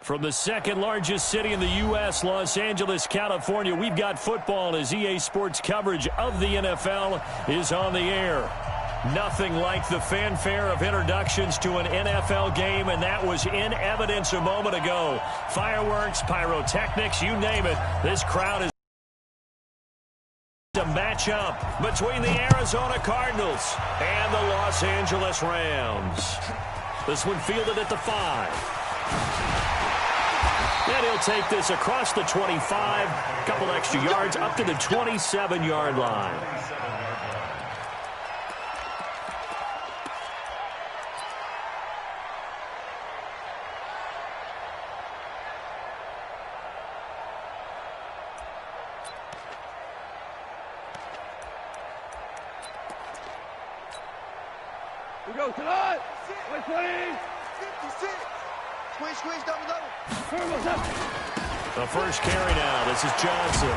From the second largest city in the U.S., Los Angeles, California, we've got football as EA Sports coverage of the NFL is on the air. Nothing like the fanfare of introductions to an NFL game, and that was in evidence a moment ago. Fireworks, pyrotechnics, you name it. This crowd is a matchup between the Arizona Cardinals and the Los Angeles Rams. This one fielded at the 5. And he'll take this across the 25, a couple extra yards, up to the 27-yard line. We go tonight. 20. 56. Squeeze, double. The first carry now. This is Johnson.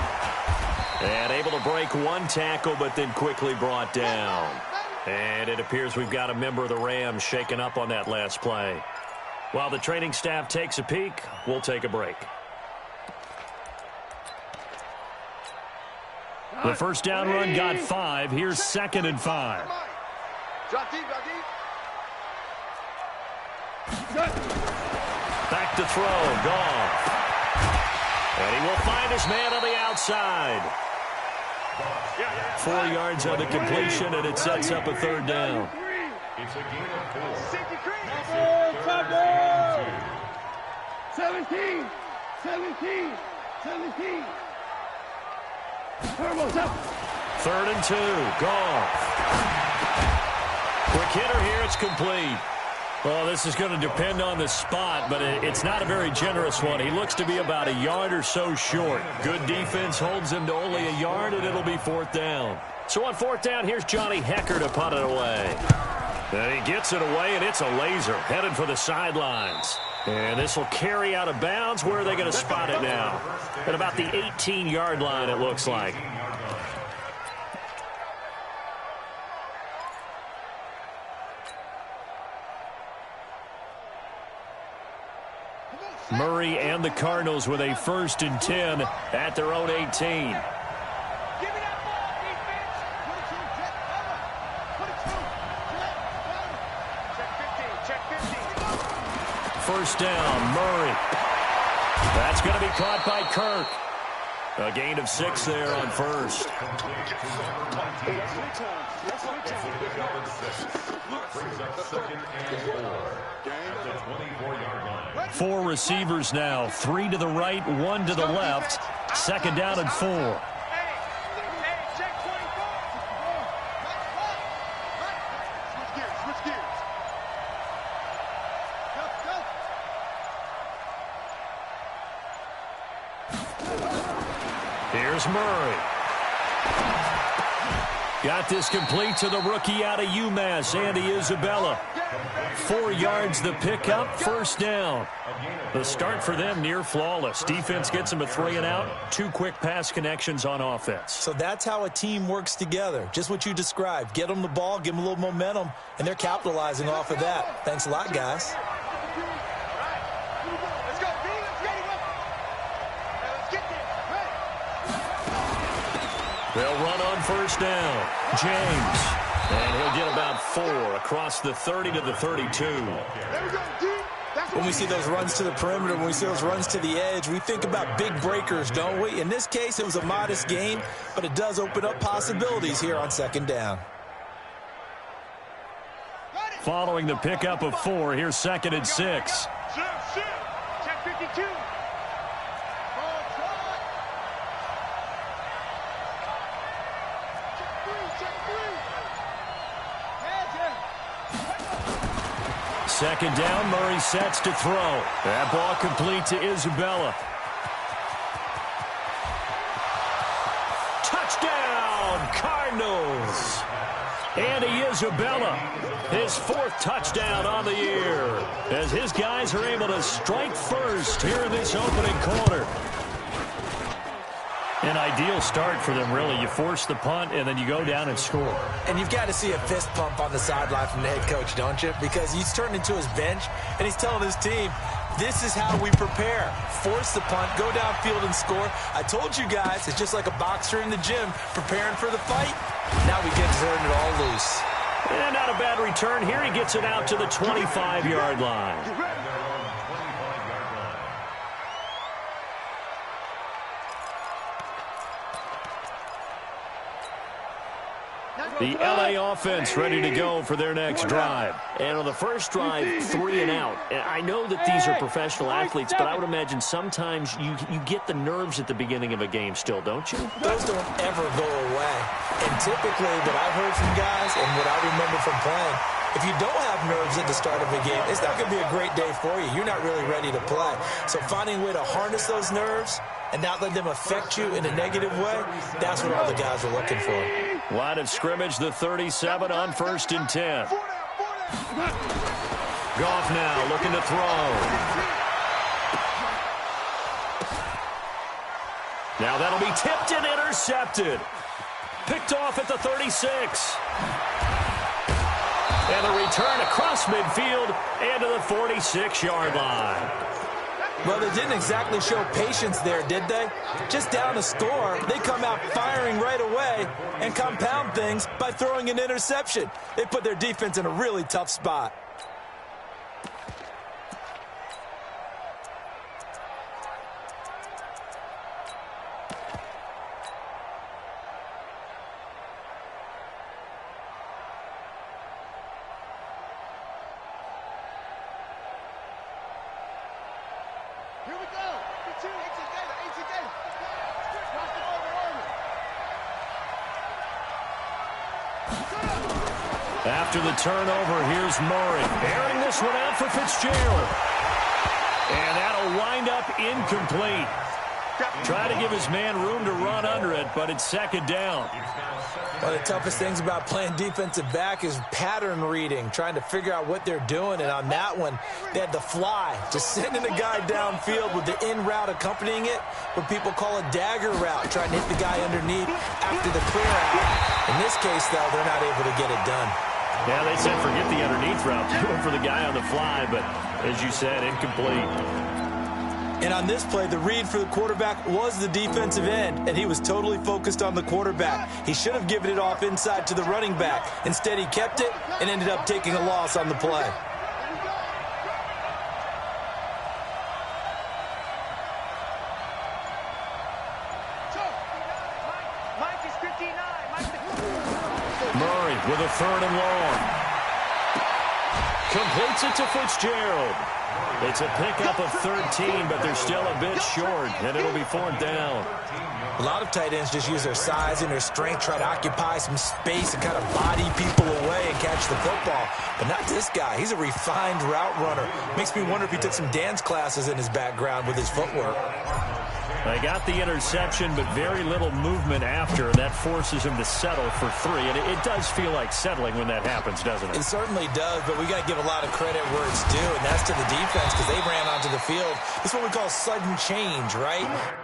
And able to break one tackle, but then quickly brought down. And it appears we've got a member of the Rams shaken up on that last play. While the training staff takes a peek, we'll take a break. The first down run got 5. Here's 2nd and 5. Drop deep. Back to throw, Goff. And he will find his man on the outside. 4 yards on the completion, and it sets up a 3rd down. It's a game of 4. 17. 3rd and 2, Goff. Quick hitter here, it's complete. Well, this is going to depend on the spot, but it's not a very generous one. He looks to be about a yard or so short. Good defense holds him to only a yard, and it'll be 4th down. So on 4th down, here's Johnny Hecker to punt it away. And he gets it away, and it's a laser headed for the sidelines. And this will carry out of bounds. Where are they going to spot it now? At about the 18-yard line, it looks like. Murray and the Cardinals with a 1st and 10 at their own 18. First down, Murray. That's going to be caught by Kirk. A gain of 6 there on 1st. Four receivers now, 3 to the right, 1 to the left. 2nd down and 4. Here's Murray. Got this complete to the rookie out of UMass, Andy Isabella. 4 yards the pickup, 1st down. The start for them near flawless. Defense gets them a 3 and out. 2 quick pass connections on offense. So that's how a team works together. Just what you described. Get them the ball, give them a little momentum, and they're capitalizing off of that. Thanks a lot, guys. They'll run on 1st down. James. And he'll get about 4 across the 30 to the 32. When we see those runs to the perimeter, when we see those runs to the edge, we think about big breakers, don't we? In this case, it was a modest gain, but it does open up possibilities here on 2nd down. Following the pickup of 4, here's 2nd and 6. Check 52. Second down, Murray sets to throw. That ball complete to Isabella. Touchdown, Cardinals. Andy Isabella, his 4th touchdown on the year, as his guys are able to strike first here in this opening quarter. An ideal start for them, really. You force the punt, and then you go down and score. And you've got to see a fist pump on the sideline from the head coach, don't you? Because he's turned into his bench, and he's telling his team, This is how we prepare. Force the punt, go downfield and score. I told you guys, it's just like a boxer in the gym preparing for the fight. Now we get to turn it all loose. And not a bad return here. He gets it out to the 25-yard line. The LA offense ready to go for their next drive. And on the first drive, 3 and out. And I know that these are professional athletes, but I would imagine sometimes you get the nerves at the beginning of a game still, don't you? Those don't ever go away. And typically what I've heard from guys and what I remember from playing, if you don't have nerves at the start of a game, it's not going to be a great day for you. You're not really ready to play. So finding a way to harness those nerves and not let them affect you in a negative way, that's what all the guys are looking for. Line of scrimmage, the 37 on 1st and 10. Goff now looking to throw. Now that'll be tipped and intercepted. Picked off at the 36. And a return across midfield and to the 46-yard line. Well, they didn't exactly show patience there, did they? Just down a score, they come out firing right away and compound things by throwing an interception. They put their defense in a really tough spot. After the turnover, here's Murray. Airing this one out for Fitzgerald. And that'll wind up incomplete. Try to give his man room to run under it, but it's 2nd down. One of the toughest things about playing defensive back is pattern reading, trying to figure out what they're doing. And on that one, they had the fly, just sending a guy downfield with the in route accompanying it, what people call a dagger route, trying to hit the guy underneath after the clear out. In this case, though, they're not able to get it done. Yeah, they said forget the underneath route. They went for the guy on the fly, but as you said, incomplete. And on this play, the read for the quarterback was the defensive end, and he was totally focused on the quarterback. He should have given it off inside to the running back. Instead, he kept it and ended up taking a loss on the play. Murray with a 3rd and long. Completes it to Fitzgerald. It's a pickup of 13, but they're still a bit short, and it'll be 4th down. A lot of tight ends just use their size and their strength, try to occupy some space and kind of body people away and catch the football. But not this guy. He's a refined route runner. Makes me wonder if he took some dance classes in his background with his footwork. They got the interception, but very little movement after, and that forces him to settle for 3. And it does feel like settling when that happens, doesn't it? It certainly does, but we got to give a lot of credit where it's due, and that's to the defense because they ran onto the field. It's what we call sudden change, right?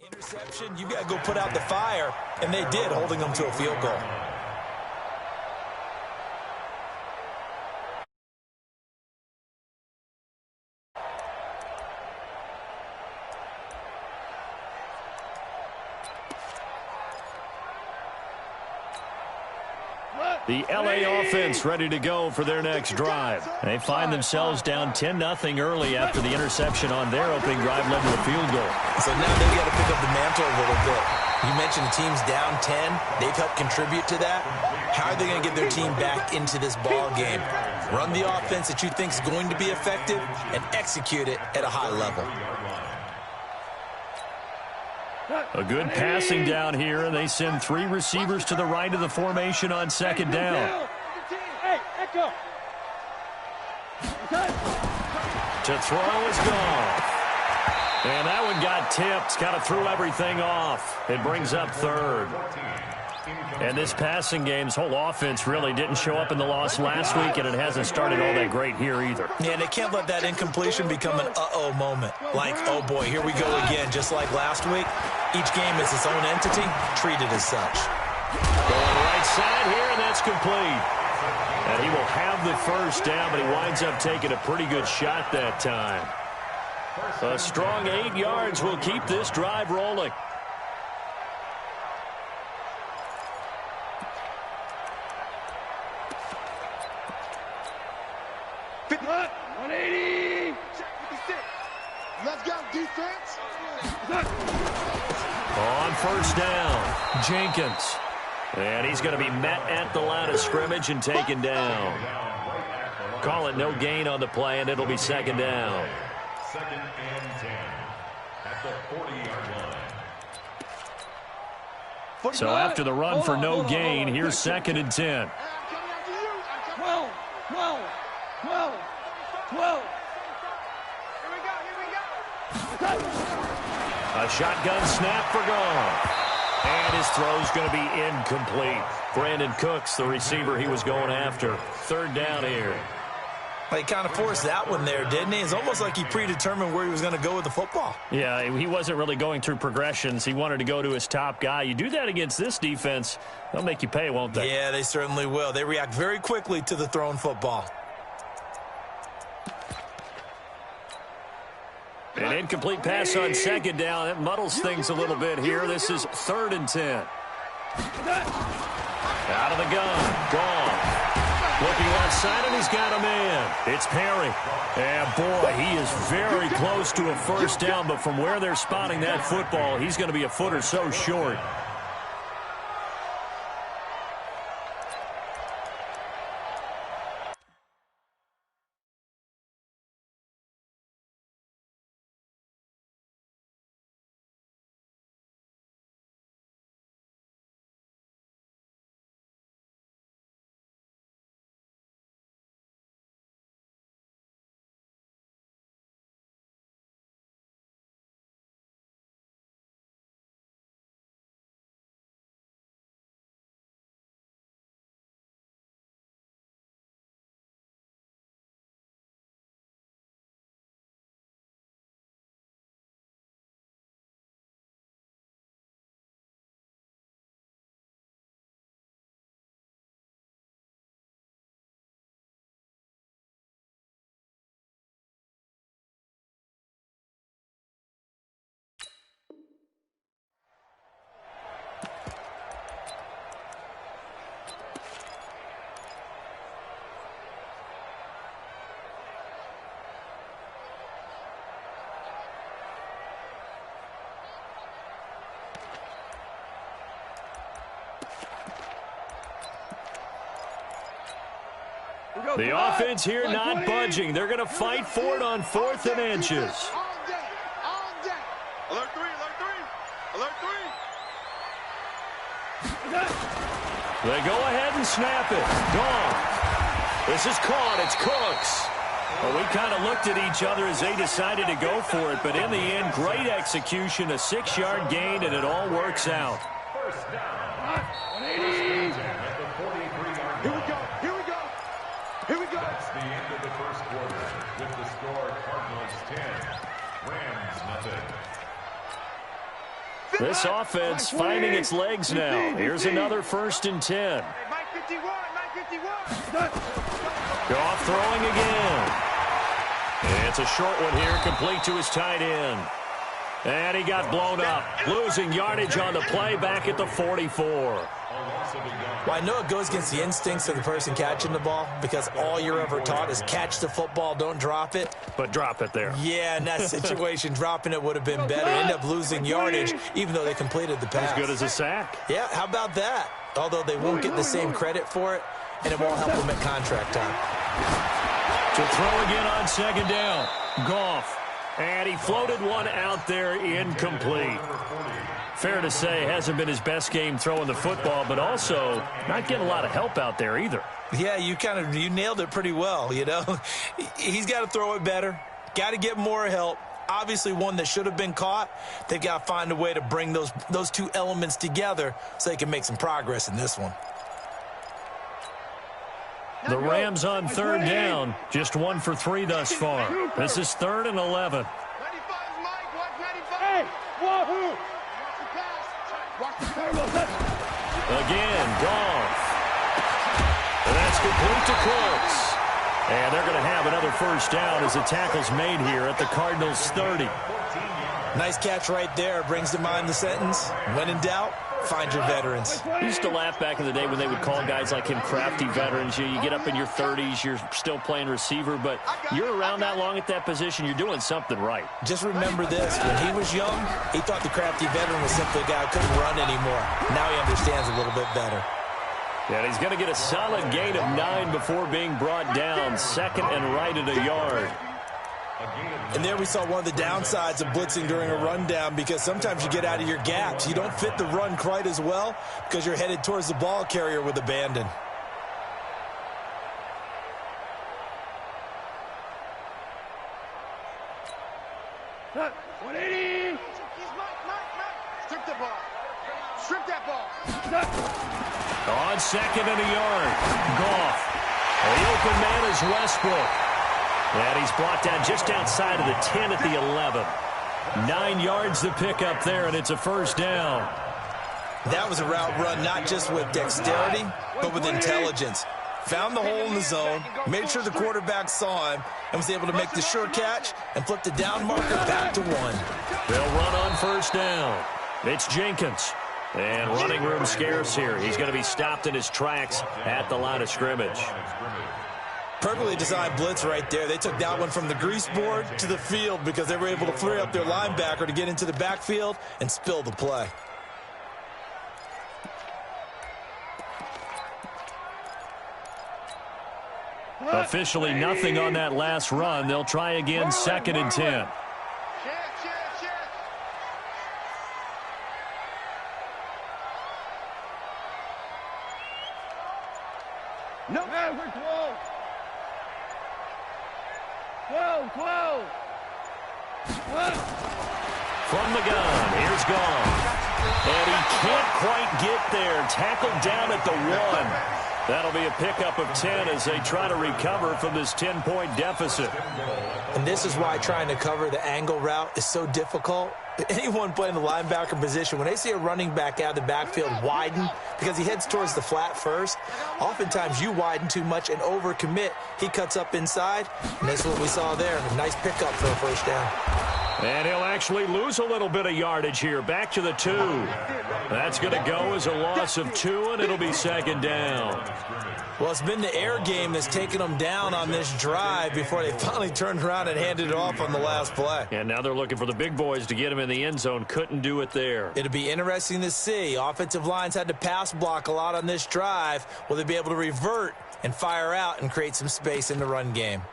Interception, you got to go put out the fire, and they did, holding them to a field goal. The LA offense ready to go for their next drive. They find themselves down 10-0 early after the interception on their opening drive led to a field goal. So now they've got to pick up the mantle a little bit. You mentioned the team's down 10. They've helped contribute to that. How are they going to get their team back into this ball game? Run the offense that you think is going to be effective and execute it at a high level. A good passing down here, and they send 3 receivers to the right of the formation on second down. To throw is gone. And that one got tipped, kind of threw everything off. It brings up third. And this passing game's whole offense really didn't show up in the loss last week, and it hasn't started all that great here either. Yeah, and they can't let that incompletion become an uh-oh moment. Like, oh boy, here we go again, just like last week. Each game is its own entity, treated as such. Going right side here, and that's complete. And he will have the first down, but he winds up taking a pretty good shot that time. A strong 8 yards will keep this drive rolling. Let's go, defense. On first down, Jenkins. And he's going to be met at the line of scrimmage and taken down. Call it no gain on the play, and it'll be second down. Second and 10 at the 40-yard line. So after the run for no gain, here's second and 10. 12. A shotgun snap for gone. And his throw's going to be incomplete. Brandon Cooks, the receiver he was going after. Third down here. He kind of forced that one there, didn't he? It's almost like he predetermined where he was going to go with the football. Yeah, he wasn't really going through progressions. He wanted to go to his top guy. You do that against this defense, they'll make you pay, won't they? Yeah, they certainly will. They react very quickly to the thrown football. An incomplete pass on second down. That muddles things a little bit here. This is third and 10. Out of the gun. Gone. Looking left side, and he's got a man. It's Perry. And, boy, he is very close to a first down, but from where they're spotting that football, he's going to be a foot or so short. The offense here not budging. They're going to fight for it on 4th and inches. Alert 3, alert 3, alert 3. They go ahead and snap it. Gone. This is caught. It's Cooks. Well, we kind of looked at each other as they decided to go for it, but in the end, great execution, a 6-yard gain, and it all works out. First down. At the 43-yard line. Here we go. That's the end of the first quarter with the score Cardinals 10, Rams nothing. This offense finding its legs now. Here's another 1st and 10. Mike 51, Mike 51. Goff throwing again. And it's a short one here, complete to his tight end. And he got blown up, losing yardage on the play back at the 44. Well, I know it goes against the instincts of the person catching the ball because all you're ever taught is catch the football, don't drop it. But drop it there. Yeah, in that situation, dropping it would have been better. End up losing yardage, even though they completed the pass. As good as a sack. Yeah, how about that? Although they won't get the same credit for it, and it won't help them at contract time. To throw again on second down. Goff. And he floated one out there, incomplete. Fair to say, hasn't been his best game throwing the football, but also not getting a lot of help out there either. Yeah, you nailed it pretty well, you know. He's got to throw it better, got to get more help. Obviously one that should have been caught. They've got to find a way to bring those two elements together so they can make some progress in this one. The Rams on third down, just 1 for 3 thus far. This is 3rd and 11. 95 Mike, watch 95. Hey, wahoo! Watch the Again, Goff. And that's complete to Cooks. And they're going to have another first down as the tackle's made here at the Cardinals' 30. Nice catch right there. Brings to mind the sentence, when in doubt, find your veterans. I used to laugh back in the day when they would call guys like him crafty veterans. You get up in your 30s, you're still playing receiver, but you're around that long at that position, you're doing something right. Just remember this, when he was young, he thought the crafty veteran was simply a guy who couldn't run anymore. Now he understands a little bit better. And he's going to get a solid gain of 9 before being brought down. 2nd and right at a yard. And there we saw one of the downsides of blitzing during a rundown because sometimes you get out of your gaps. You don't fit the run quite as well because you're headed towards the ball carrier with abandon. Cut. 180. Strip the ball. Strip that ball. On 2nd and a yard. Goff. The open man is Westbrook. And he's brought down just outside of the 10 at the 11. 9 yards to pick up there, and it's a first down. That was a route run not just with dexterity, but with intelligence. Found the hole in the zone, made sure the quarterback saw him, and was able to make the sure catch and flip the down marker back to 1. They'll run on first down. It's Jenkins. And running room scarce here. He's going to be stopped in his tracks at the line of scrimmage. Perfectly designed blitz right there. They took that one from the grease board to the field because they were able to free up their linebacker to get into the backfield and spill the play. Officially nothing on that last run. They'll try again, 2nd and 10. No, man, we're close. 12. From the gun, here's Goff. And he can't quite get there. Tackled down at the 1. That'll be a pickup of 10 as they try to recover from this 10-point deficit. And this is why trying to cover the angle route is so difficult. Anyone playing the linebacker position, when they see a running back out of the backfield widen because he heads towards the flat first, oftentimes you widen too much and overcommit. He cuts up inside, and that's what we saw there. A nice pickup for a first down. And he'll actually lose a little bit of yardage here. Back to the 2. That's going to go as a loss of 2, and it'll be 2nd down. Well, it's been the air game that's taken them down on this drive before they finally turned around and handed it off on the last play. And now they're looking for the big boys to get him in the end zone. Couldn't do it there. It'll be interesting to see. Offensive lines had to pass block a lot on this drive. Will they be able to revert and fire out and create some space in the run game?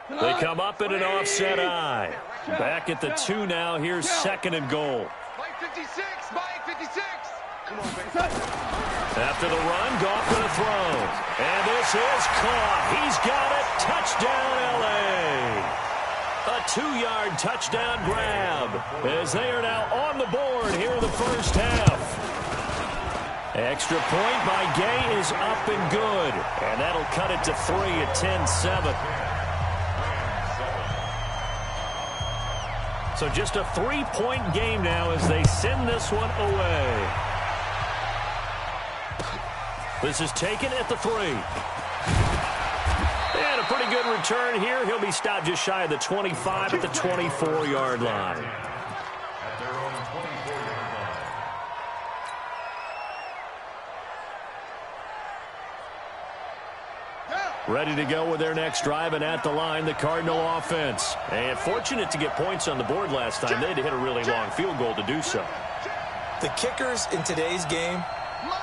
They come up in an offset eye. Back at the 2 now. Here's 2nd and goal. Mike 56. Mike 56. Come on, baby. After the run, Goff going to throw. And this is caught. He's got it. Touchdown, L.A. A 2-yard touchdown grab as they are now on the board here in the first half. Extra point by Gay is up and good. And that'll cut it to 3 at 10-7. So just a 3-point game now as they send this one away. This is taken at the 3. And a pretty good return here. He'll be stopped just shy of the 25 at the 24-yard line. Ready to go with their next drive, and at the line, the Cardinal offense. And fortunate to get points on the board last time. They had to hit a really long field goal to do so. The kickers in today's game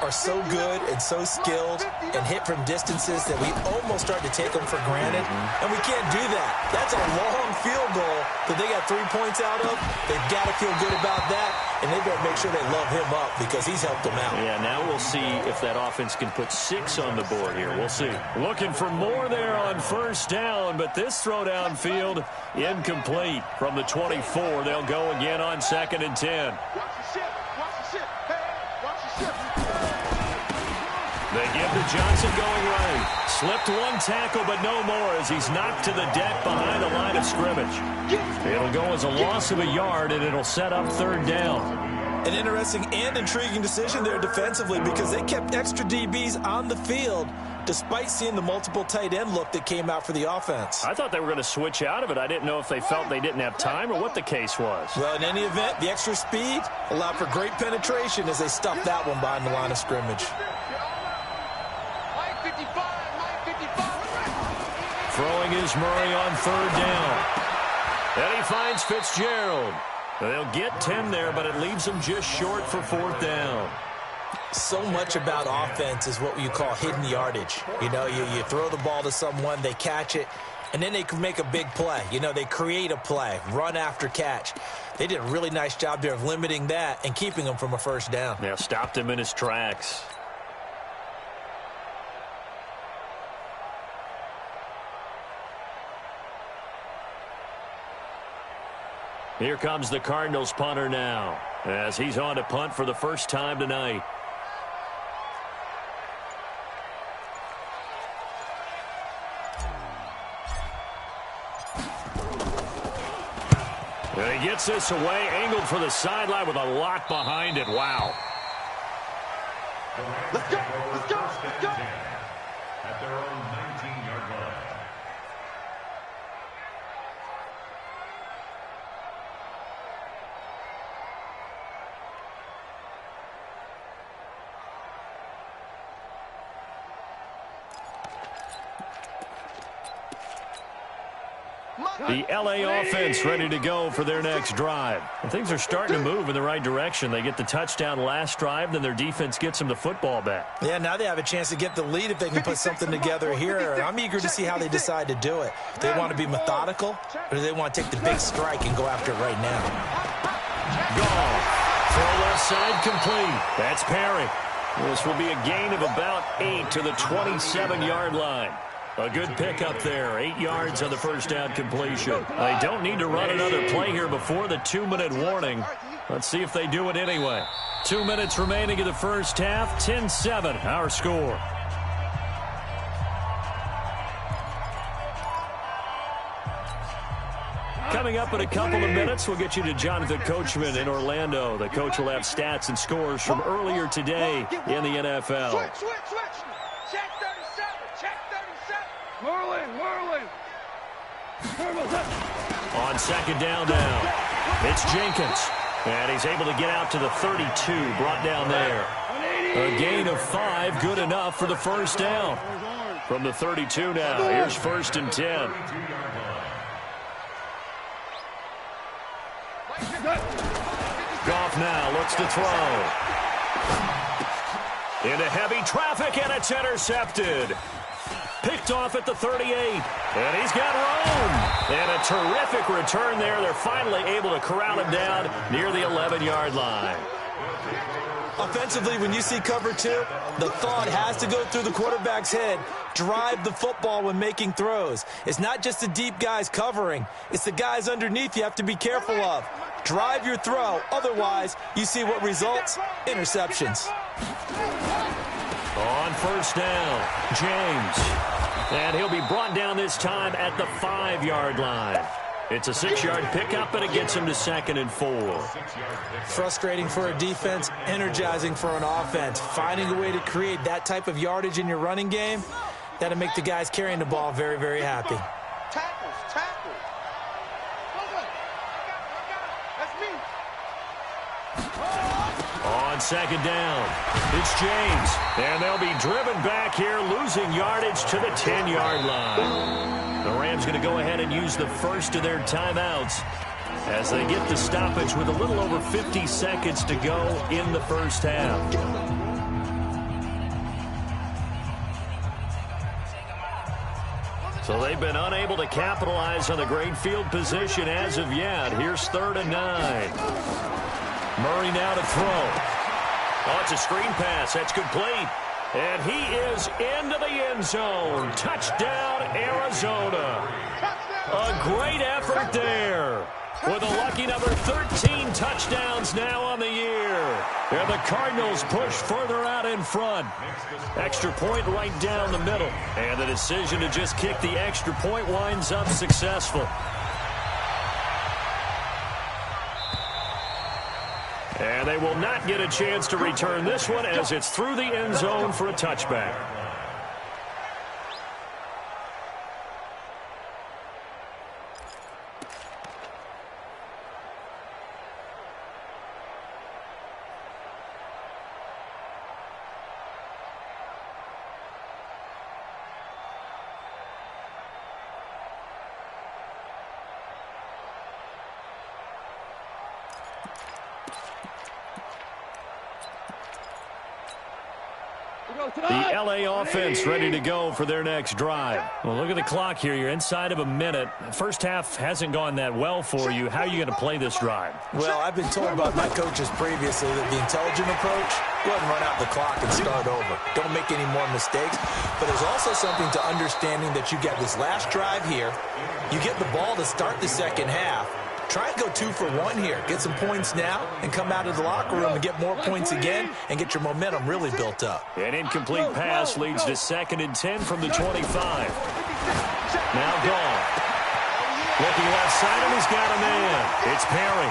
are so good and so skilled and hit from distances that we almost start to take them for granted, and we can't do that. That's a long field goal that they got 3 points out of. They've got to feel good about that, and they better make sure they love him up because he's helped them out. Yeah, now we'll see if that offense can put 6 on the board here. We'll see. Looking for more there on first down, but this throw downfield incomplete from the 24. They'll go again on 2nd and 10. They give to Johnson going right. Slipped one tackle, but no more as he's knocked to the deck behind the line of scrimmage. It'll go as a loss of a yard, and it'll set up 3rd down. An interesting and intriguing decision there defensively because they kept extra DBs on the field despite seeing the multiple tight end look that came out for the offense. I thought they were going to switch out of it. I didn't know if they felt they didn't have time or what the case was. Well, in any event, the extra speed allowed for great penetration as they stuffed that one behind the line of scrimmage. Throwing is Murray on 3rd down. And he finds Fitzgerald. They'll get 10 there, but it leaves them just short for 4th down. So much about offense is what you call hidden yardage. You know, you throw the ball to someone, they catch it, and then they can make a big play. You know, they create a play, run after catch. They did a really nice job there of limiting that and keeping him from a 1st down. Yeah, stopped him in his tracks. Here comes the Cardinals punter now as he's on to punt for the first time tonight. And he gets this away, angled for the sideline with a lot behind it. Wow. Let's go, let's go, let's go. At their own 19-yard line. The L.A. offense ready to go for their next drive. And things are starting to move in the right direction. They get the touchdown last drive, then their defense gets them the football back. Yeah, now they have a chance to get the lead if they can put something together here. And I'm eager to see how they decide to do it. Do they want to be methodical, or do they want to take the big strike and go after it right now? Goal. Throw left side complete. That's Perry. This will be a gain of about 8 to the 27-yard line. A good pickup there. 8 yards on the first down completion. They don't need to run another play here before the 2-minute warning. Let's see if they do it anyway. 2 minutes remaining in the first half. 10-7, our score. Coming up in a couple of minutes, we'll get you to Jonathan Coachman in Orlando. The coach will have stats and scores from earlier today in the NFL. Switch. Check 37. Check 37. Merlin. On 2nd down now, it's Jenkins. And he's able to get out to the 32, brought down there. A gain of 5, good enough for the first down. From the 32 now, here's 1st and 10. Goff now looks to throw. Into heavy traffic, and it's intercepted. Picked off at the 38. And he's got room. And a terrific return there. They're finally able to corral him down near the 11-yard line. Offensively, when you see cover 2, the thought has to go through the quarterback's head. Drive the football when making throws. It's not just the deep guys covering. It's the guys underneath you have to be careful of. Drive your throw. Otherwise, you see what results? Interceptions. On first down, James. And he'll be brought down this time at the 5-yard line. It's a 6-yard pickup, and it gets him to 2nd and 4. Frustrating for a defense, energizing for an offense. Finding a way to create that type of yardage in your running game, that'll make the guys carrying the ball very, very happy. Tackles. That's me. On second down, it's James. And they'll be driven back here, losing yardage to the 10-yard line. The Rams going to go ahead and use the first of their timeouts as they get the stoppage with a little over 50 seconds to go in the first half. So they've been unable to capitalize on the great field position as of yet. Here's 3rd and 9. Murray now to throw. Oh, it's a screen pass. That's complete. And he is into the end zone. Touchdown, Arizona. A great effort there. With a lucky number 13 touchdowns now on the year. And the Cardinals push further out in front. Extra point right down the middle. And the decision to just kick the extra point winds up successful. And they will not get a chance to return this one as it's through the end zone for a touchback. The L.A. offense ready to go for their next drive. Well, look at the clock here. You're inside of a minute. First half hasn't gone that well for you. How are you going to play this drive? Well, I've been told by my coaches previously that the intelligent approach, go ahead and run out the clock and start over. Don't make any more mistakes. But there's also something to understanding that you get this last drive here. You get the ball to start the second half. Try and go 2 for 1 here. Get some points now and come out of the locker room and get more points again and get your momentum really built up. An incomplete pass leads to 2nd and 10 from the 25. Now gone. Looking left side, and he's got a man. It's Perry.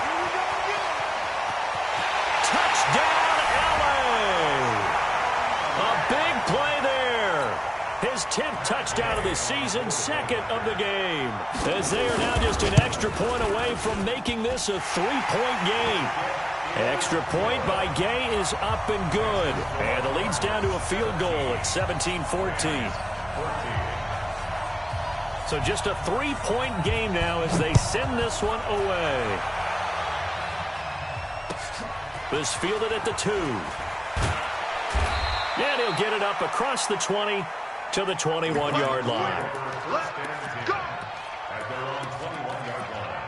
Touchdown, L.A. A big play there. His 10th touchdown of the season, 2nd of the game. As they are now just an extra point away from making this a 3-point game. Extra point by Gay is up and good. And the lead's down to a field goal at 17-14. So just a 3-point game now as they send this one away. This fielded at the 2. And he'll get it up across the 20 to the 21-yard line. Let's go! At their own 21-yard line.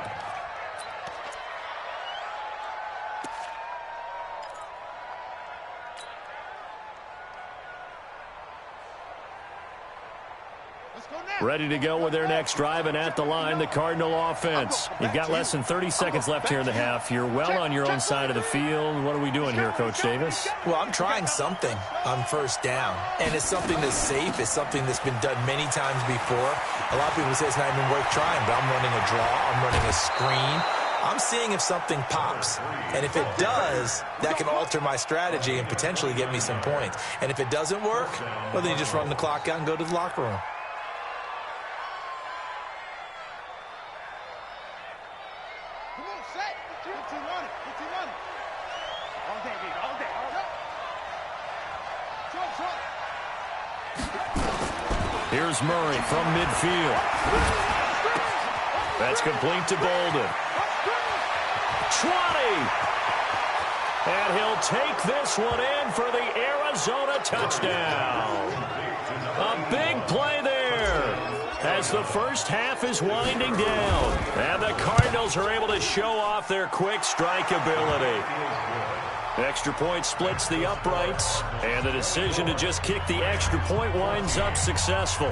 Ready to go with their next drive, and at the line, the Cardinal offense. You've got less than 30 seconds left here in the half. You're well on your own side of the field. What are we doing here, Coach Davis? Well, I'm trying something on first down, and it's something that's safe. It's something that's been done many times before. A lot of people say it's not even worth trying, but I'm running a draw. I'm running a screen. I'm seeing if something pops, and if it does, that can alter my strategy and potentially get me some points. And if it doesn't work, well, then you just run the clock out and go to the locker room. Here's Murray from midfield. That's complete to Bolden. 20. And he'll take this one in for the Arizona touchdown. A big play there as the first half is winding down. And the Cardinals are able to show off their quick strike ability. Extra point splits the uprights, and the decision to just kick the extra point winds up successful.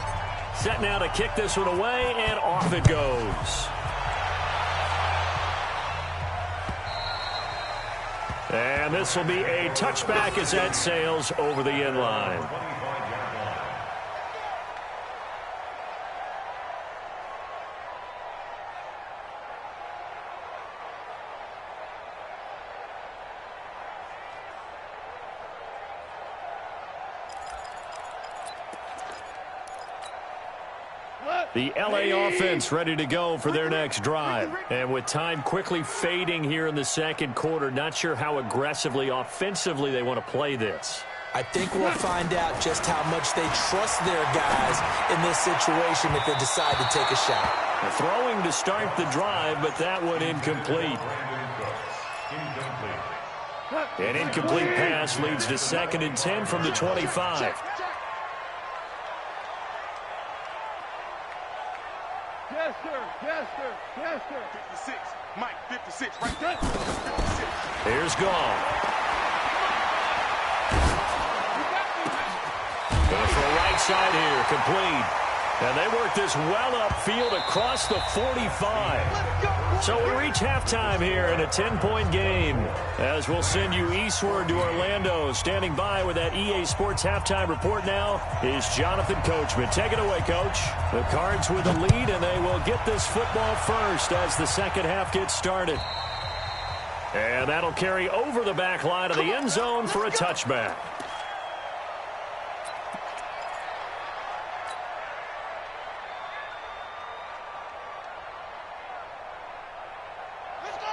Set now to kick this one away, and off it goes. And this will be a touchback as that sails over the end line. The LA offense ready to go for their next drive. And with time quickly fading here in the second quarter, not sure how aggressively, offensively they want to play this. I think we'll find out just how much they trust their guys in this situation if they decide to take a shot. Throwing to start the drive, but that one incomplete. An incomplete pass leads to 2nd and 10 from the 25. Yes, sir. Yes, sir. Yes, sir. 56. Mike, 56. Right there. 56. Here's Gall. Going for a right side here. Complete. And they work this well upfield across the 45. So we reach halftime here in a 10-point game. As we'll send you eastward to Orlando. Standing by with that EA Sports halftime report now is Jonathan Coachman. Take it away, Coach. The Cards with the lead, and they will get this football first as the second half gets started. And that'll carry over the back line of the end zone for a touchback.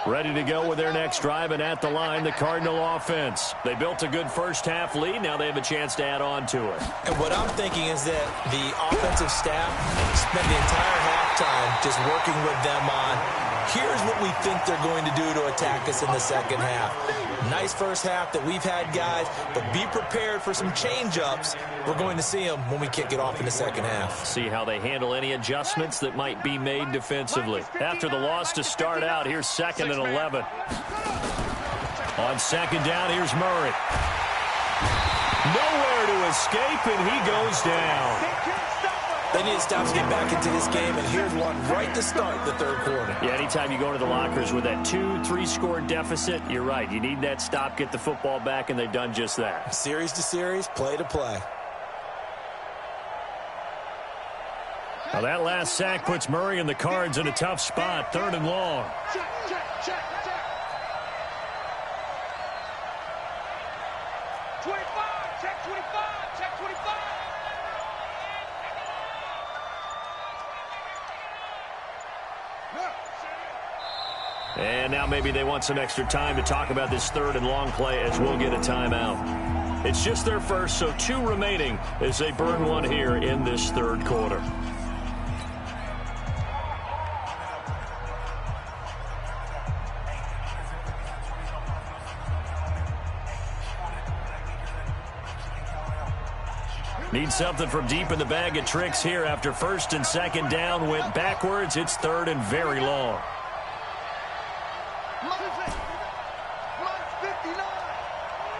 Ready to go with their next drive, and at the line, the Cardinal offense. They built a good first-half lead. Now they have a chance to add on to it. And what I'm thinking is that the offensive staff spent the entire halftime just working with them on, here's what we think they're going to do to attack us in the second half. Nice first half that we've had, guys, but be prepared for some change-ups. We're going to see them when we kick it off in the second half. See how they handle any adjustments that might be made defensively. After the loss to start out, here's 2nd and 11. On second down, here's Murray. Nowhere to escape, and he goes down. They need to stop to get back into this game, and here's one right to start the third quarter. Yeah, anytime you go into the lockers with that 2-3 score deficit, you're right. You need that stop, get the football back, and they've done just that. Series to series, play to play. Now that last sack puts Murray and the Cards in a tough spot, 3rd and long. Check, check, check, check. 25, check 25, check 25. And now maybe they want some extra time to talk about this 3rd and long play as we'll get a timeout. It's just their first, so 2 remaining as they burn one here in this 3rd quarter. Need something from deep in the bag of tricks here after 1st and 2nd down. Went backwards. It's 3rd and very long.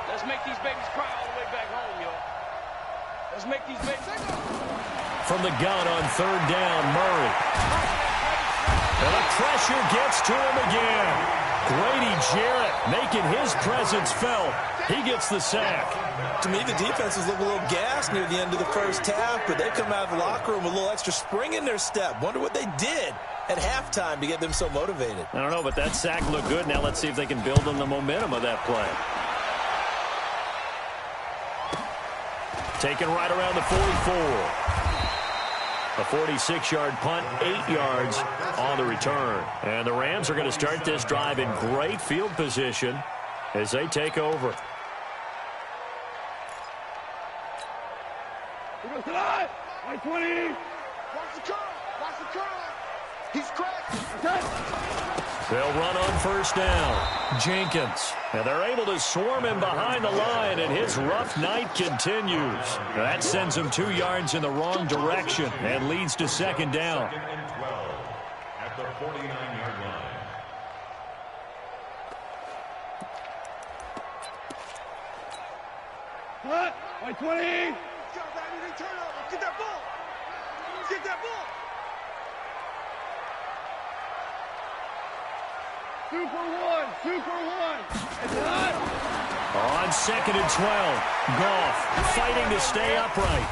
Let's make these babies cry all the way back home, yo. Let's make these babies. From the gun on 3rd down, Murray. And the pressure gets to him again. Grady Jarrett making his presence felt. He gets the sack. To me, the defense was looking a little gassed near the end of the first half, but they come out of the locker room with a little extra spring in their step. Wonder what they did at halftime to get them so motivated. I don't know, but that sack looked good. Now let's see if they can build on the momentum of that play. Taken right around the 44. A 46-yard punt, 8 yards on the return. And the Rams are going to start this drive in great field position as they take over. Watch 20. Watch the curl. Watch the curl. He's cracked. They'll run on 1st down. Jenkins. And they're able to swarm him behind the line, and his rough night continues. That sends him 2 yards in the wrong direction and leads to 2nd down. 2nd and 12 at the 49-yard line. What? Watch 20. Get that ball. Get that ball. 2 for 1. 2 for 1. It's hot. On 2nd and 12, Goff fighting to stay upright.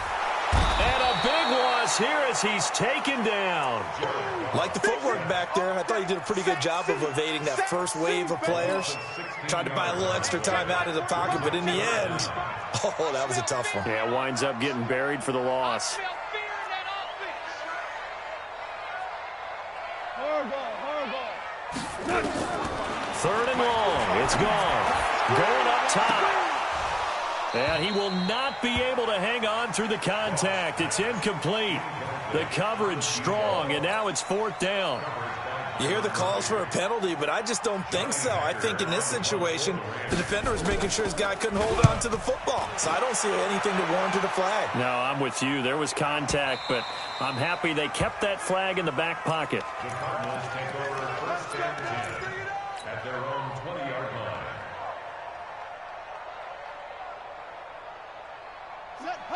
And a big loss here as he's taken down. Like the footwork back there, I thought he did a pretty good job of evading that first wave of players. Tried to buy a little extra time out of the pocket, but in the end, oh, that was a tough one. Yeah, winds up getting buried for the loss. Third and long. It's gone. Going up top. And he will not be able to hang on through the contact. It's incomplete. The coverage strong, and now it's fourth down. You hear the calls for a penalty, but I just don't think so. I think in this situation, the defender was making sure his guy couldn't hold on to the football. So I don't see anything to warrant a flag. No, I'm with you. There was contact, but I'm happy they kept that flag in the back pocket. The Cardinals take over first and 10 at their own 20-yard line.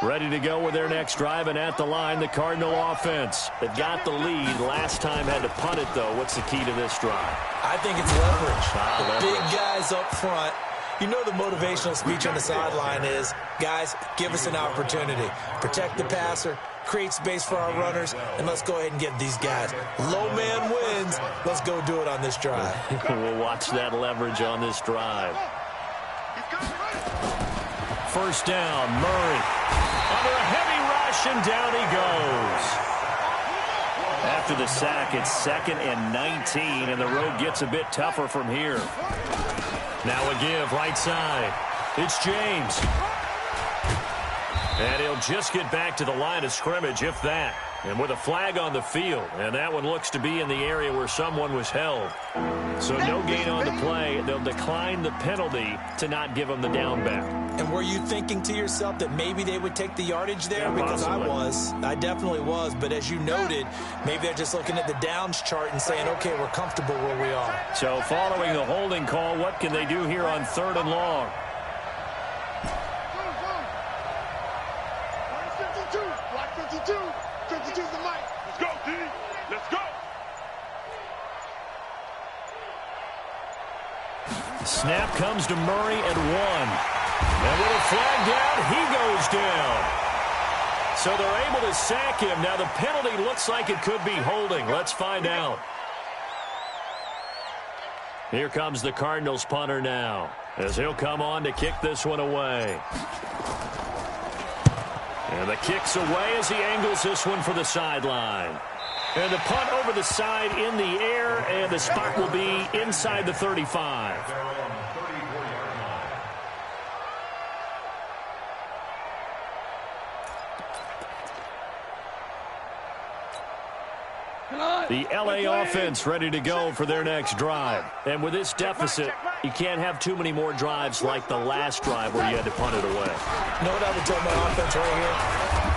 Ready to go with their next drive, and at the line, the Cardinal offense. They've got the lead. Last time had to punt it, though. What's the key to this drive? I think it's leverage. Leverage. Big guys up front. You know the motivational speech on the sideline is, guys, give us an opportunity. Protect the passer, create space for our runners, and let's go ahead and get these guys. Low man wins. Let's go do it on this drive. We'll watch that leverage on this drive. First down, Murray. Under a heavy rush, and down he goes. After the sack, it's 2nd and 19, and the road gets a bit tougher from here. Now a give, right side. It's James. And he'll just get back to the line of scrimmage, if that. And with a flag on the field, and that one looks to be in the area where someone was held. So no gain on the play. They'll decline the penalty to not give him the down back. And were you thinking to yourself that maybe they would take the yardage there? Yeah, because possibly. I definitely was. But as you noted, maybe they're just looking at the downs chart and saying, okay, we're comfortable where we are. So following the holding call, what can they do here on 3rd and long? Block 52. 52's the mic. Let's go, D. Let's go. Snap comes to Murray at 1. And with a flag down, he goes down. So they're able to sack him. Now the penalty looks like it could be holding. Let's find out. Here comes the Cardinals punter now, as he'll come on to kick this one away. And the kick's away as he angles this one for the sideline. And the punt over the side in the air, and the spot will be inside the 35. The LA offense ready to go for their next drive. And with this deficit, you can't have too many more drives like the last drive where you had to punt it away. You know what I would tell my offense right here?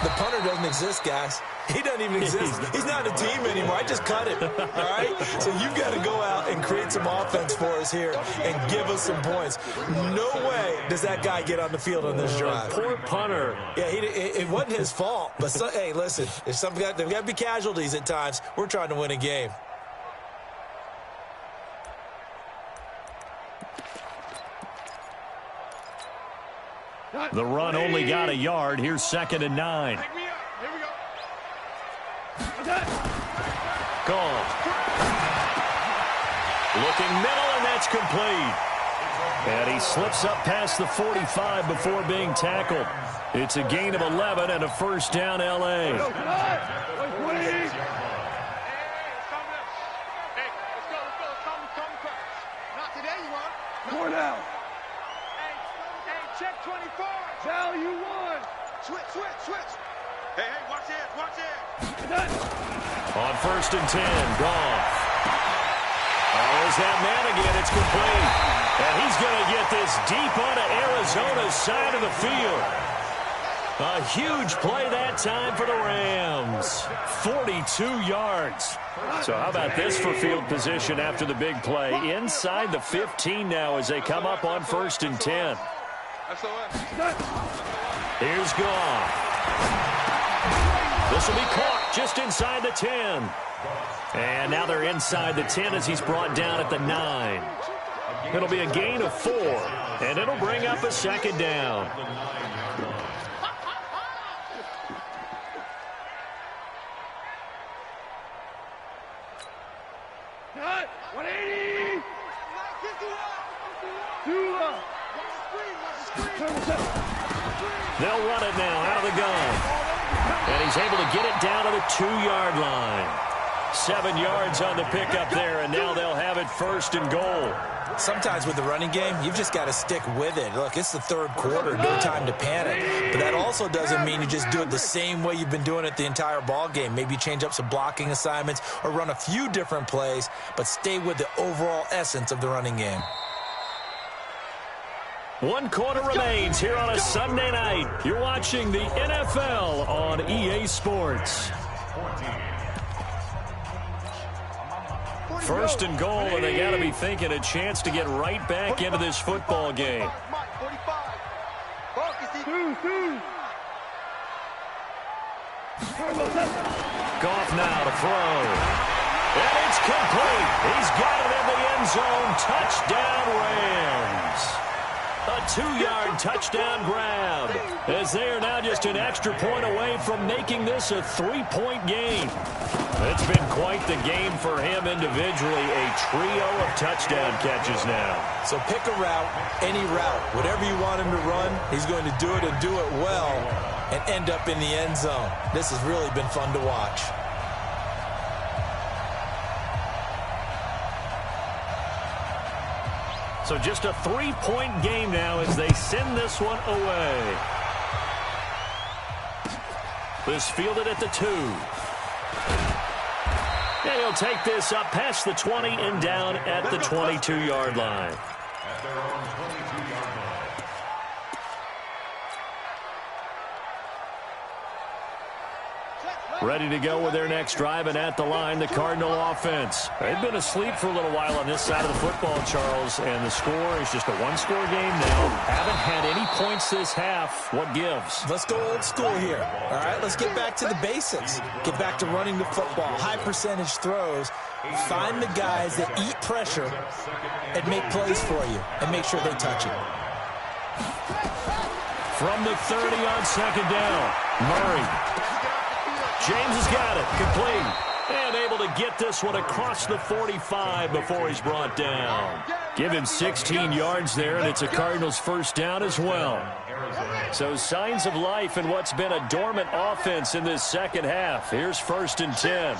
The punter doesn't exist, guys. He doesn't even exist. He's not a team anymore. I just cut it. All right? So you've got to go out and create some offense for us here and give us some points. No way does that guy get on the field on this drive. Poor punter. Yeah, it wasn't his fault. But, hey, listen, there's got to be casualties at times. We're trying to win a game. The run only got a yard. Here's 2nd and 9. Here we go. Gone. Looking middle, and that's complete. And he slips up past the 45 before being tackled. It's a gain of 11 and a first down, L.A. Not today, you are. More now. Hey, check 24. Val, you won. Switch. Hey, watch it. On 1st and 10, Goff. Oh, there's that man again. It's complete. And he's going to get this deep onto Arizona's side of the field. A huge play that time for the Rams. 42 yards. So how about this for field position after the big play? Inside the 15 now as they come up on 1st and 10. Here's Goff. This will be caught just inside the 10. And now they're inside the 10 as he's brought down at the 9. It'll be a gain of 4, and it'll bring up a 2nd down. Cut. 180. They'll run it now out of the gun. And he's able to get it down to the 2-yard line. 7 yards on the pickup there, and now they'll have it 1st and goal. Sometimes with the running game, you've just got to stick with it. Look, it's the 3rd quarter, no time to panic. But that also doesn't mean you just do it the same way you've been doing it the entire ball game. Maybe change up some blocking assignments or run a few different plays, but stay with the overall essence of the running game. 1 quarter remains here on a Sunday night. You're watching the NFL on EA Sports. 1st and goal, and they got to be thinking a chance to get right back into this football game. Goff now to throw. And it's complete. He's got it in the end zone. Touchdown, Rams. A 2-yard touchdown grab, as they are now just an extra point away from making this a 3-point game. It's been quite the game for him individually, a trio of touchdown catches now. So pick a route, any route. Whatever you want him to run, he's going to do it and do it well and end up in the end zone. This has really been fun to watch. So just a 3-point game now as they send this one away. This fielded at the 2. And he'll take this up past the 20 and down at the 22-yard line. At their own 22-yard line. Ready to go with their next drive, and at the line, the Cardinal offense. They've been asleep for a little while on this side of the football, Charles, and the score is just a 1-score game now. Haven't had any points this half. What gives? Let's go old school here. All right, let's get back to the basics. Get back to running the football, high percentage throws. Find the guys that eat pressure and make plays for you and make sure they touch it. From the 30 on 2nd down, Murray. James has got it, complete, and able to get this one across the 45 before he's brought down. Give him 16 yards there, and it's a Cardinals 1st down as well. So signs of life in what's been a dormant offense in this second half. Here's 1st and 10.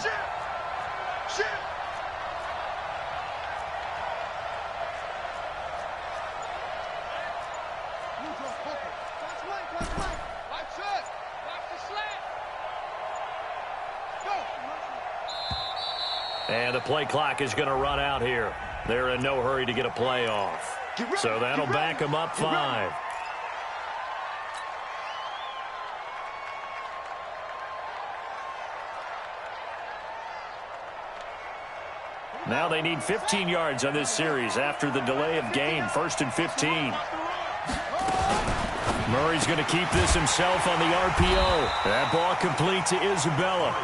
And the play clock is going to run out here. They're in no hurry to get a play off. So that'll back them up 5. Now they need 15 yards on this series after the delay of game. 1st and 15. Murray's going to keep this himself on the RPO. That ball complete to Isabella.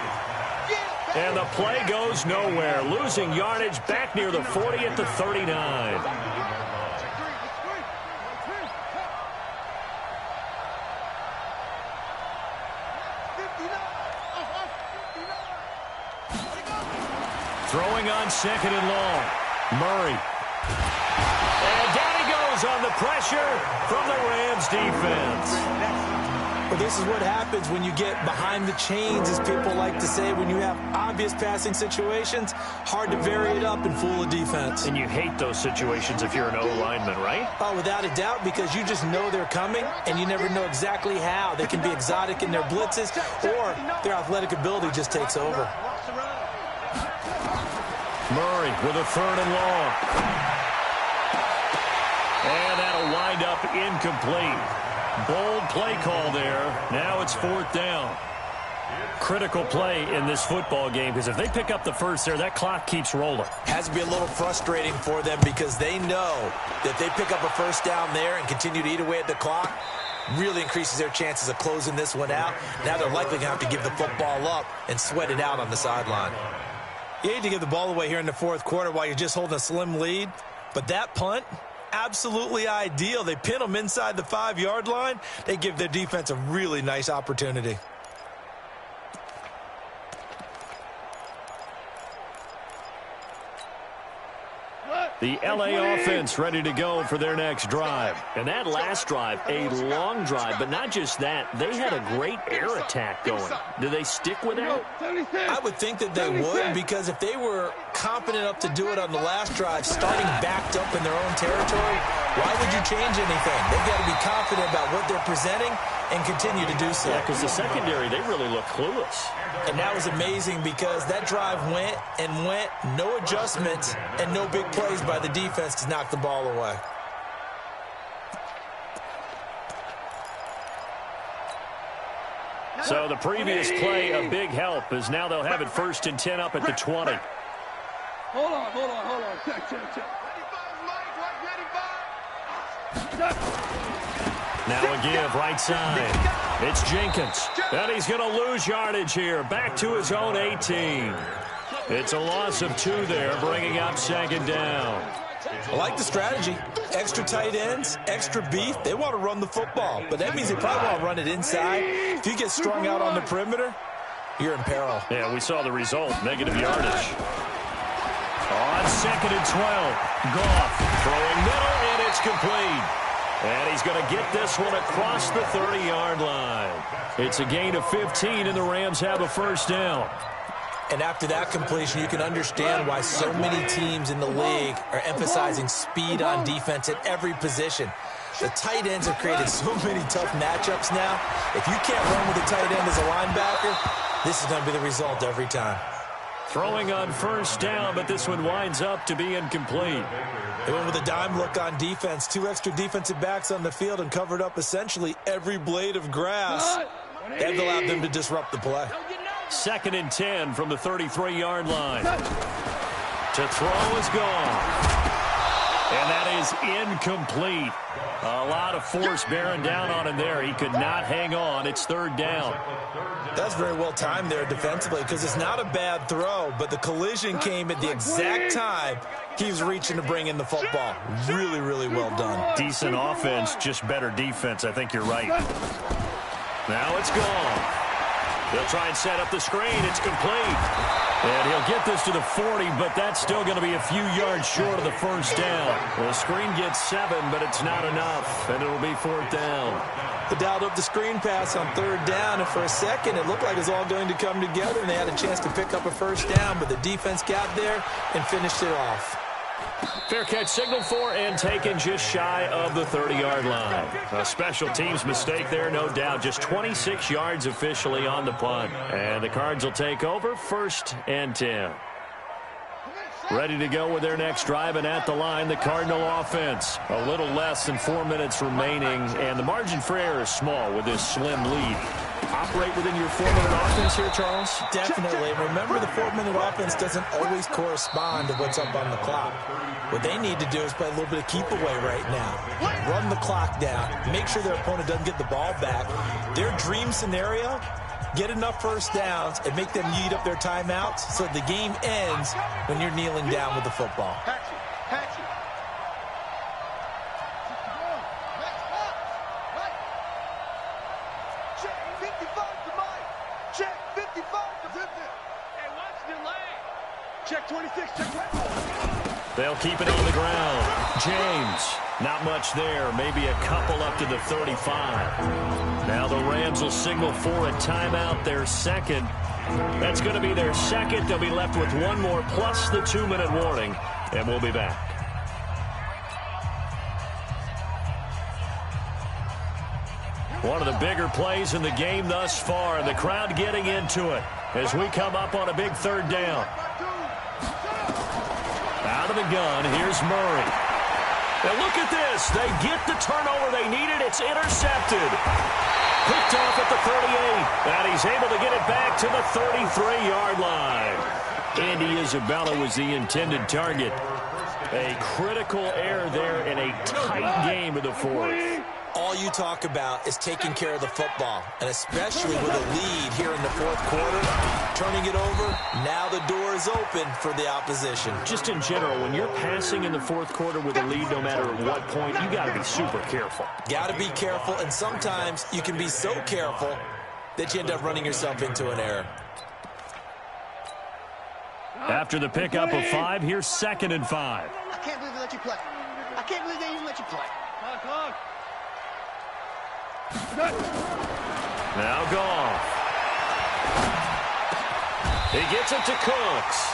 And the play goes nowhere. Losing yardage back near the 40 at the 39. Throwing on 2nd and long. Murray. And down he goes on the pressure from the Rams defense. Well, this is what happens when you get behind the chains, as people like to say. When you have obvious passing situations, hard to vary it up and fool a defense. And you hate those situations if you're an O-lineman, right? Oh, without a doubt, because you just know they're coming, and you never know exactly how. They can be exotic in their blitzes, or their athletic ability just takes over. Murray with a 3rd and long. And that'll wind up incomplete. Bold play call there. Now it's 4th down. Critical play in this football game, because if they pick up the first there, that clock keeps rolling. Has to be a little frustrating for them, because they know that they pick up a 1st down there and continue to eat away at the clock, really increases their chances of closing this one out. Now they're likely going to have to give the football up and sweat it out on the sideline. You hate to give the ball away here in the 4th quarter while you're just holding a slim lead, but that punt, absolutely ideal. They pin them inside the 5-yard line. They give their defense a really nice opportunity. The LA offense ready to go for their next drive. And that last drive, a long drive, but not just that. They had a great air attack going. Do they stick with that? I would think that they would, because if they were confident enough to do it on the last drive, starting backed up in their own territory, why would you change anything? They've got to be confident about what they're presenting and continue to do so. Yeah, because the secondary, they really look clueless. And that was amazing because that drive went and went, no adjustments and no big plays by the defense to knock the ball away. So the previous play, a big help, as now they'll have it 1st and 10 up at the 20. Hold on. Check. Now a give, right side. It's Jenkins. And he's going to lose yardage here. Back to his own 18. It's a loss of 2 there, bringing up 2nd down. I like the strategy. Extra tight ends, extra beef. They want to run the football, but that means they probably want to run it inside. If you get strung out on the perimeter, you're in peril. Yeah, we saw the result, negative yardage. On 2nd and 12, Goff throwing middle, and it's complete. And he's going to get this one across the 30-yard line. It's a gain of 15, and the Rams have a 1st down. And after that completion, you can understand why so many teams in the league are emphasizing speed on defense at every position. The tight ends have created so many tough matchups now. If you can't run with a tight end as a linebacker, this is going to be the result every time. Throwing on 1st down, but this one winds up to be incomplete. They went with a dime look on defense. 2 extra defensive backs on the field and covered up essentially every blade of grass. That allowed them to disrupt the play. 2nd and 10 from the 33-yard line. To throw is gone. And that is incomplete. A lot of force bearing down on him there. He could not hang on. It's 3rd down. That's very well timed there defensively, because it's not a bad throw, but the collision came at the exact time he was reaching to bring in the football. Really, really well done. Decent offense, just better defense. I think you're right. Now it's gone. They'll try and set up the screen. It's complete. And he'll get this to the 40, but that's still going to be a few yards short of the 1st down. The screen gets 7, but it's not enough, and it'll be 4th down. They dialed up the screen pass on 3rd down, and for a second it looked like it was all going to come together, and they had a chance to pick up a 1st down, but the defense got there and finished it off. Fair catch signaled for and taken just shy of the 30-yard line. A special teams mistake there, no doubt. Just 26 yards officially on the punt. And the Cards will take over 1st and 10. Ready to go with their next drive, and at the line, the Cardinal offense. A little less than 4 minutes remaining, and the margin for error is small with this slim lead. Operate within your 4-minute offense here, Charles? Definitely. Remember, the 4-minute offense doesn't always correspond to what's up on the clock. What they need to do is play a little bit of keep away right now. Run the clock down. Make sure their opponent doesn't get the ball back. Their dream scenario, get enough 1st downs and make them eat up their timeouts so the game ends when you're kneeling down with the football. Check 26, check 26. They'll keep it on the ground. James, not much there. Maybe a couple up to the 35. Now the Rams will signal for a timeout, their 2nd. That's going to be their 2nd. They'll be left with 1 more plus the 2-minute warning, and we'll be back. One of the bigger plays in the game thus far, and the crowd getting into it as we come up on a big 3rd down. Out of the gun, here's Murray. And look at this. They get the turnover they needed. It's intercepted. Picked off at the 38. And he's able to get it back to the 33-yard line. Andy Isabella was the intended target. A critical error there in a tight game of the 4th. All you talk about is taking care of the football, and especially with a lead here in the 4th quarter, turning it over, now the door is open for the opposition. Just in general, when you're passing in the 4th quarter with a lead, no matter at what point, you got to be super careful. Got to be careful, and sometimes you can be so careful that you end up running yourself into an error. After the pickup of 5, here's 2nd and 5. I can't believe they let you play. I can't believe they even let you play. Now Goff. He gets it to Cooks.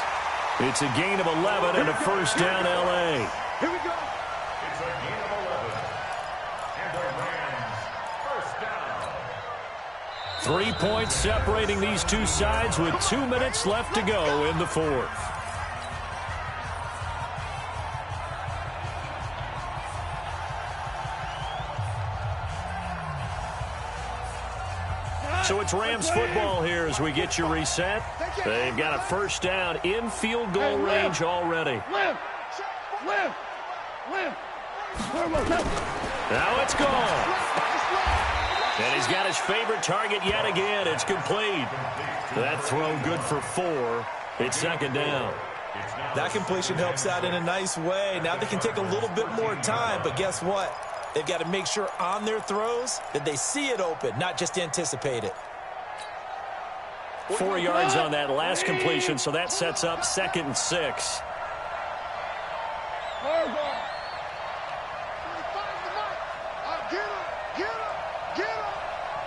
It's a gain of 11 and a first down, L.A. Here we go. It's a gain of 11. And the Rams, first down. 3 points separating these two sides with 2 minutes left to go in the 4th. So it's Rams football here as we get you reset. They've got a first down in field goal range already. Now it's gone. And he's got his favorite target yet again. It's complete. That throw good for 4. It's 2nd down. That completion helps out in a nice way. Now they can take a little bit more time, but guess what? They've got to make sure on their throws that they see it open, not just anticipate it. 4 yards on that last completion, so that sets up 2nd and 6.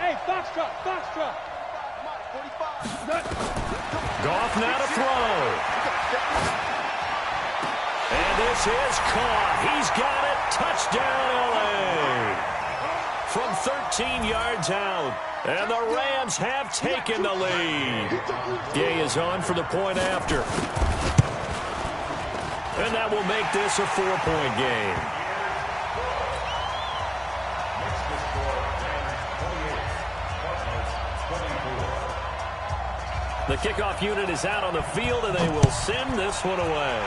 Hey, Foxtrot. Goff now to throw. And this is caught. He's got it. Touchdown, L.A. From 13 yards out. And the Rams have taken the lead. Gay is on for the point after. And that will make this a 4-point game. The kickoff unit is out on the field, and they will send this one away.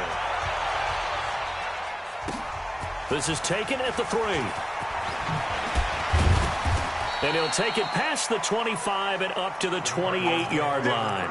This is taken at the 3. And he'll take it past the 25 and up to the 28-yard line.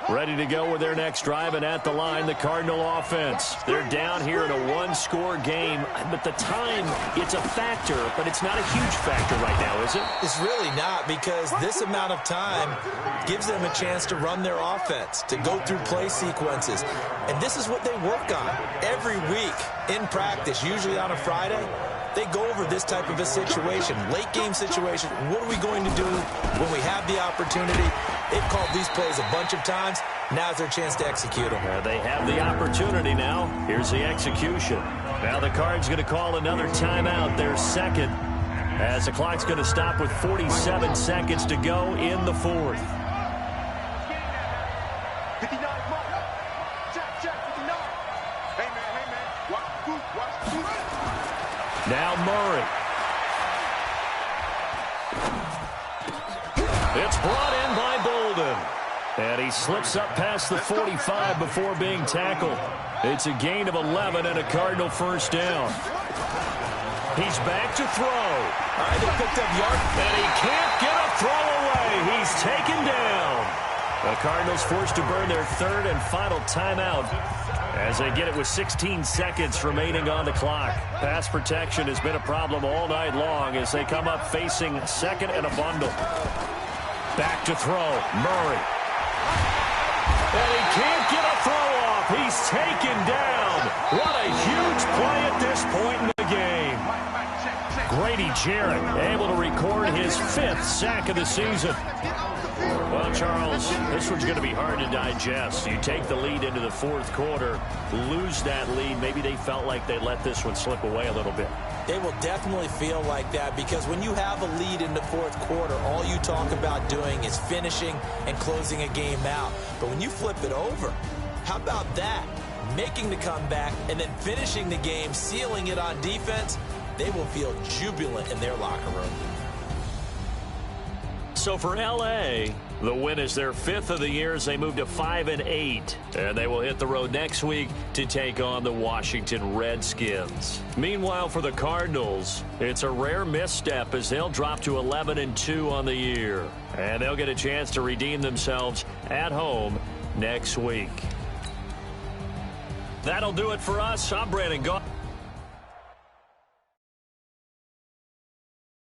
Ready to go with their next drive, and at the line, the Cardinal offense. They're down here in a 1-score game, but the time, it's a factor, but it's not a huge factor right now, is it? It's really not, because this amount of time gives them a chance to run their offense, to go through play sequences. And this is what they work on every week in practice, usually on a Friday. They go over this type of a situation, late game situation. What are we going to do when we have the opportunity? They've called these plays a bunch of times. Now's their chance to execute them. They have the opportunity now. Here's the execution. Now the Cards going to call another timeout, their 2nd, as the clock's going to stop with 47 seconds to go in the 4th. 59, check, 59. Hey, man, watch the boot. Now Murray. It's brought in by Bolden. And he slips up past the 45 before being tackled. It's a gain of 11 and a Cardinal first down. He's back to throw. All right, they picked up yard. And he can't get a throw away. He's taken down. The Cardinals forced to burn their 3rd and final timeout as they get it with 16 seconds remaining on the clock. Pass protection has been a problem all night long as they come up facing 2nd and a bundle. Back to throw. Murray. And he can't get a throw off. He's taken down. What a huge play at this point in the game. Grady Jarrett able to record his 5th sack of the season. Well, Charles, this one's going to be hard to digest. You take the lead into the 4th quarter, lose that lead. Maybe they felt like they let this one slip away a little bit. They will definitely feel like that, because when you have a lead in the 4th quarter, all you talk about doing is finishing and closing a game out. But when you flip it over, how about that? Making the comeback and then finishing the game, sealing it on defense, they will feel jubilant in their locker room. So for L.A., the win is their 5th of the year as they move to 5-8. And they will hit the road next week to take on the Washington Redskins. Meanwhile, for the Cardinals, it's a rare misstep as they'll drop to 11-2 on the year. And they'll get a chance to redeem themselves at home next week. That'll do it for us. I'm Brandon Gaw.